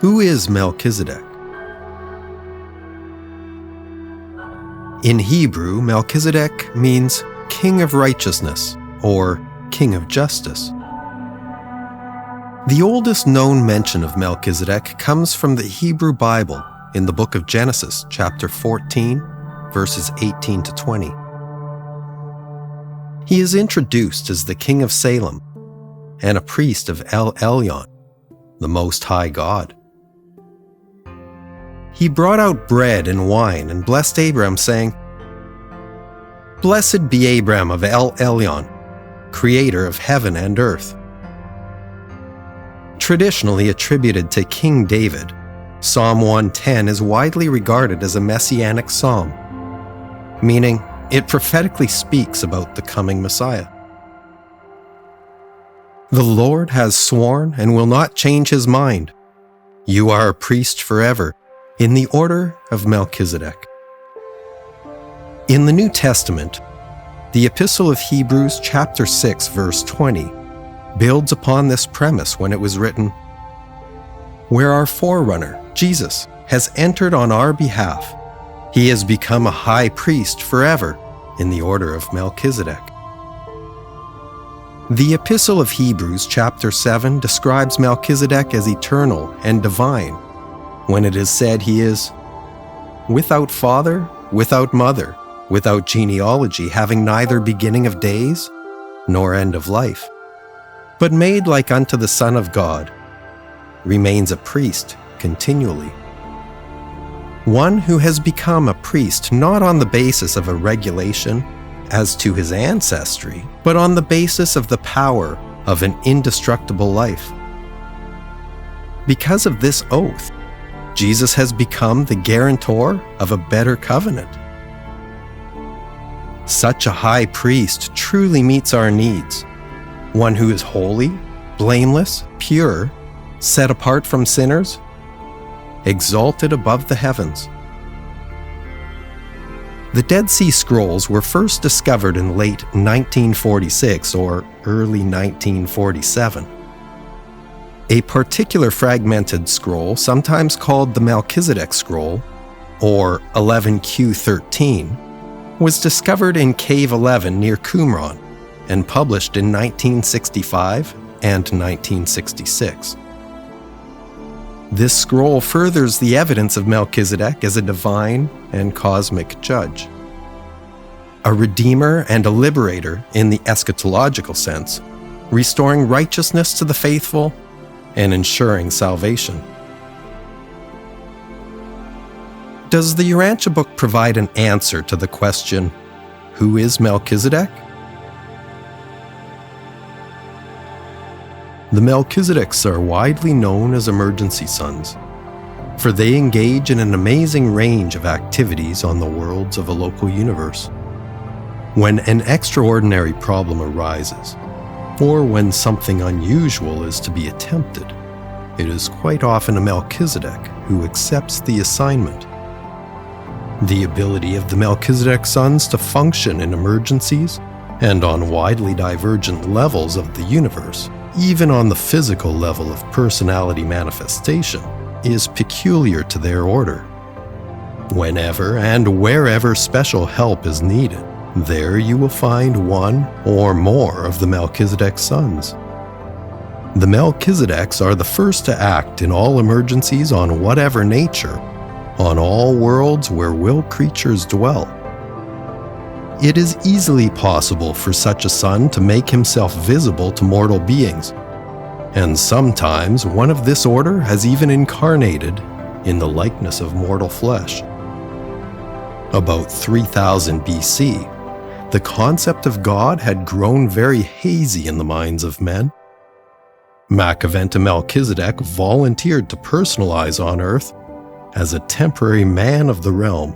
Who is Melchizedek? In Hebrew, Melchizedek means King of Righteousness or King of Justice. The oldest known mention of Melchizedek comes from the Hebrew Bible in the book of Genesis, chapter 14, verses 18 to 20. He is introduced as the King of Salem and a priest of Elyon, the Most High God. He brought out bread and wine and blessed Abram, saying, "Blessed be Abram of Elyon, creator of heaven and earth." Traditionally attributed to King David, Psalm 110 is widely regarded as a messianic psalm, meaning it prophetically speaks about the coming Messiah. The Lord has sworn and will not change his mind. You are a priest forever, in the order of Melchizedek. In the New Testament, the Epistle of Hebrews chapter 6 verse 20 builds upon this premise when it was written, "Where our forerunner, Jesus, has entered on our behalf, he has become a high priest forever in the order of Melchizedek." The Epistle of Hebrews chapter 7 describes Melchizedek as eternal and divine, when it is said he is without father, without mother, without genealogy, having neither beginning of days nor end of life, but made like unto the Son of God, remains a priest continually. One who has become a priest not on the basis of a regulation as to his ancestry, but on the basis of the power of an indestructible life. Because of this oath, Jesus has become the guarantor of a better covenant. Such a high priest truly meets our needs, one who is holy, blameless, pure, set apart from sinners, exalted above the heavens. The Dead Sea Scrolls were first discovered in late 1946 or early 1947. A particular fragmented scroll, sometimes called the Melchizedek Scroll, or 11Q13, was discovered in Cave 11 near Qumran and published in 1965 and 1966. This scroll furthers the evidence of Melchizedek as a divine and cosmic judge, a redeemer and a liberator in the eschatological sense, restoring righteousness to the faithful and ensuring salvation. Does the Urantia Book provide an answer to the question, who is Melchizedek? The Melchizedeks are widely known as emergency sons, for they engage in an amazing range of activities on the worlds of a local universe. When an extraordinary problem arises, or when something unusual is to be attempted, it is quite often a Melchizedek who accepts the assignment. The ability of the Melchizedek sons to function in emergencies and on widely divergent levels of the universe, even on the physical level of personality manifestation, is peculiar to their order. Whenever and wherever special help is needed, there you will find one or more of the Melchizedek sons. The Melchizedeks are the first to act in all emergencies on whatever nature, on all worlds where will creatures dwell. It is easily possible for such a son to make himself visible to mortal beings, and sometimes one of this order has even incarnated in the likeness of mortal flesh. About 3000 BC, the concept of God had grown very hazy in the minds of men. Machiventa Melchizedek volunteered to personalize on earth as a temporary man of the realm,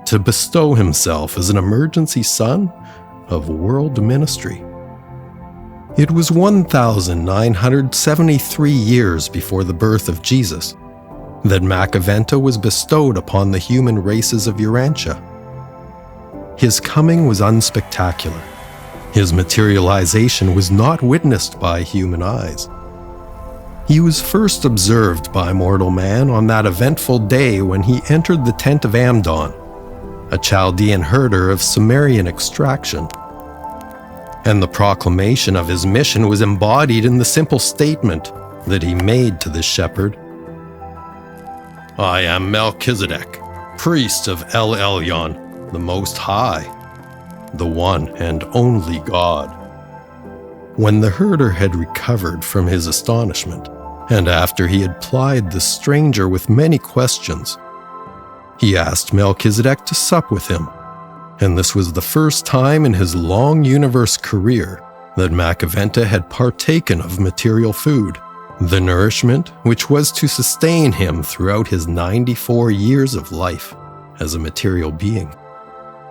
to bestow himself as an emergency son of world ministry. It was 1973 years before the birth of Jesus that Machiventa was bestowed upon the human races of Urantia. His coming was unspectacular. His materialization was not witnessed by human eyes. He was first observed by mortal man on that eventful day when he entered the tent of Amdon, a Chaldean herder of Sumerian extraction. And the proclamation of his mission was embodied in the simple statement that he made to this shepherd: "I am Melchizedek, priest of Elyon, the Most High, the one and only God." When the herder had recovered from his astonishment, and after he had plied the stranger with many questions, he asked Melchizedek to sup with him, and this was the first time in his long universe career that Machiventa had partaken of material food, the nourishment which was to sustain him throughout his 94 years of life as a material being.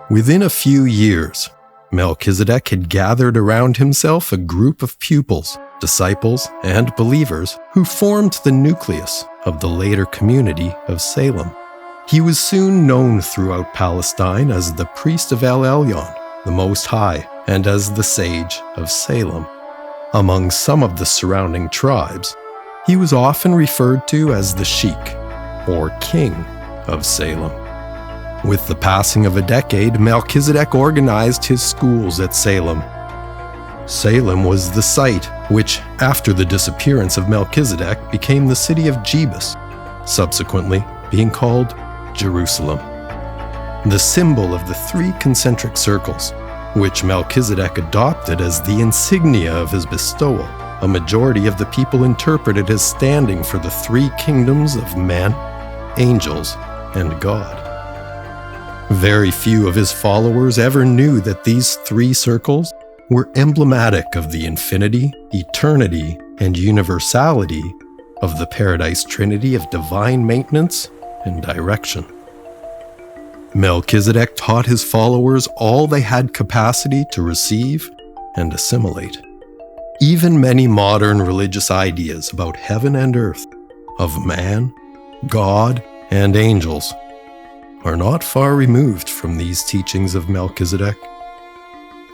Within a few years, Melchizedek had gathered around himself a group of pupils, disciples, and believers who formed the nucleus of the later community of Salem. He was soon known throughout Palestine as the priest of Elyon, the Most High, and as the sage of Salem. Among some of the surrounding tribes, he was often referred to as the Sheik, or King of Salem. With the passing of a decade, Melchizedek organized his schools at Salem. Salem was the site which, after the disappearance of Melchizedek, became the city of Jebus, subsequently being called Jerusalem. The symbol of the 3 concentric circles, which Melchizedek adopted as the insignia of his bestowal, a majority of the people interpreted as standing for the 3 kingdoms of men, angels, and God. Very few of his followers ever knew that these 3 circles were emblematic of the infinity, eternity, and universality of the Paradise Trinity of divine maintenance and direction. Melchizedek taught his followers all they had capacity to receive and assimilate. Even many modern religious ideas about heaven and earth, of man, God, and angels, are not far removed from these teachings of Melchizedek.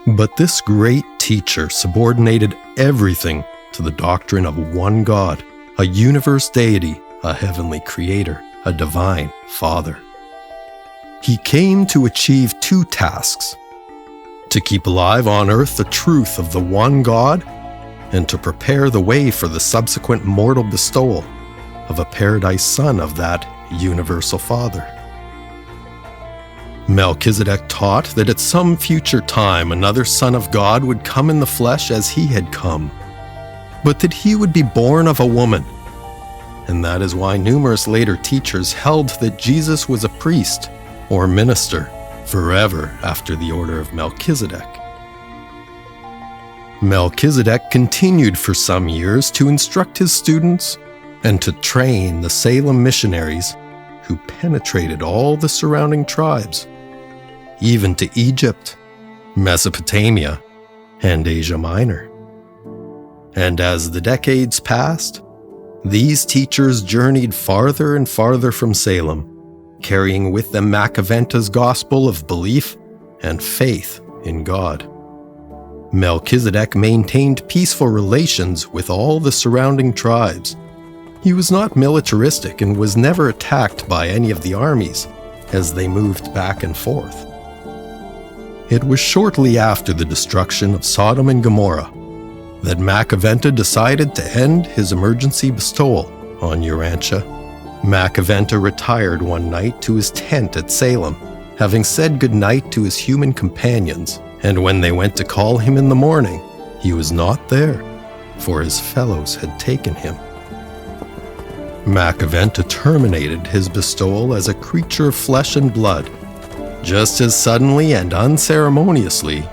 But this great teacher subordinated everything to the doctrine of one God, a universe deity, a heavenly creator, a divine Father. He came to achieve 2 tasks: to keep alive on earth the truth of the one God, and to prepare the way for the subsequent mortal bestowal of a paradise son of that universal Father. Melchizedek taught that at some future time another Son of God would come in the flesh as he had come, but that he would be born of a woman. And that is why numerous later teachers held that Jesus was a priest or minister forever after the order of Melchizedek. Melchizedek continued for some years to instruct his students and to train the Salem missionaries who penetrated all the surrounding tribes, even to Egypt, Mesopotamia, and Asia Minor. And as the decades passed, these teachers journeyed farther and farther from Salem, carrying with them Machiventa's gospel of belief and faith in God. Melchizedek maintained peaceful relations with all the surrounding tribes. He was not militaristic and was never attacked by any of the armies as they moved back and forth. It was shortly after the destruction of Sodom and Gomorrah that Machiventa decided to end his emergency bestowal on Urantia. Machiventa retired one night to his tent at Salem, having said goodnight to his human companions, and when they went to call him in the morning, he was not there, for his fellows had taken him. Machiventa terminated his bestowal as a creature of flesh and blood, just as suddenly and unceremoniously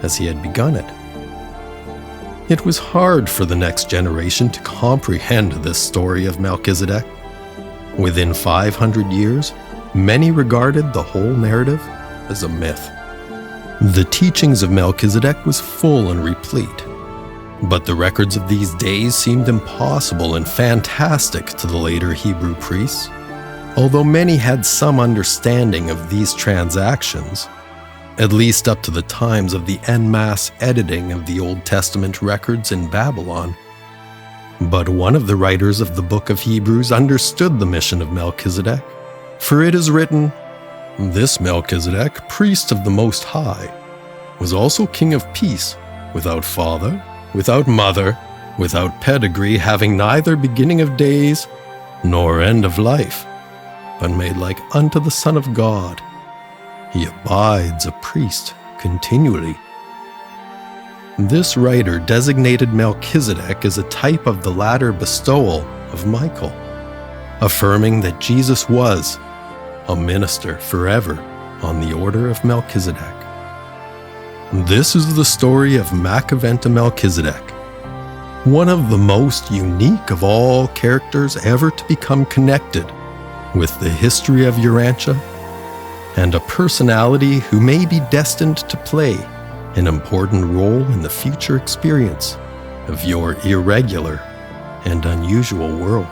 as he had begun it. It was hard for the next generation to comprehend this story of Melchizedek. Within 500 years, many regarded the whole narrative as a myth. The teachings of Melchizedek was full and replete, but the records of these days seemed impossible and fantastic to the later Hebrew priests. Although many had some understanding of these transactions, at least up to the times of the en masse editing of the Old Testament records in Babylon, But one of the writers of the book of Hebrews understood the mission of Melchizedek, for it is written, "This Melchizedek, priest of the Most High, was also king of peace, without father, without mother, without pedigree, having neither beginning of days nor end of life, but made like unto the Son of God. He abides a priest continually." This writer designated Melchizedek as a type of the latter bestowal of Michael, affirming that Jesus was a minister forever on the order of Melchizedek. This is the story of Machiventa Melchizedek, one of the most unique of all characters ever to become connected with the history of Urantia, and a personality who may be destined to play an important role in the future experience of your irregular and unusual world.